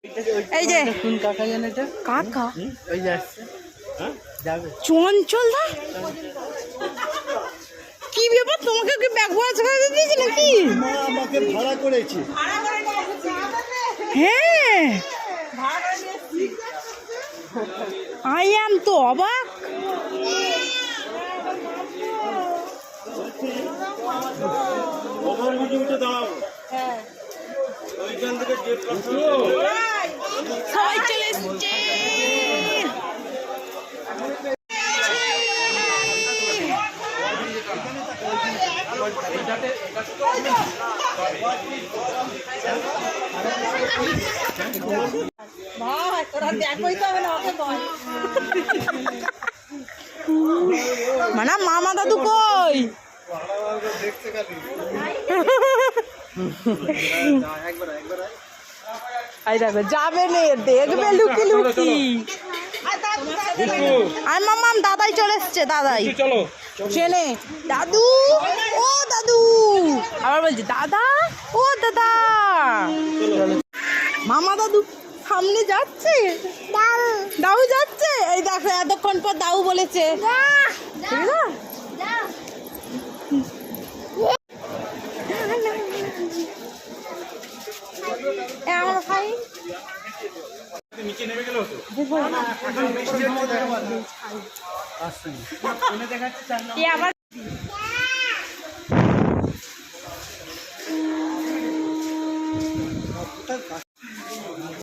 এই যে কোন কাকা জানে এটা? কাকা ওই যে আসছে। হ্যাঁ যাবে। চঞ্চল দা কি ব্যাপার, তোমাকে কি ব্যাগ ভাড়া করে দিয়েছে নাকি? মা আমাকে ভাড়া করেছে। হ্যাঁ আই এম তো অবাক। সবাই চলে এসছে। মানে মামা দাদু কই? এই দেখো যাবে নে, দেখবে লুকি লুকি। আর মামাম দাদাই চলে এসছে, দাদাই চেনে। দাদু ও দাদু, আবার বলছি দাদা ও দাদা। মামা দাদু সামনে যাচ্ছে, দাউ যাচ্ছে। এই দেখো এতক্ষণ পর দাউ বলেছে, ঠিক আছে? আমার ভাই নিচে নেমে গেল তো আবার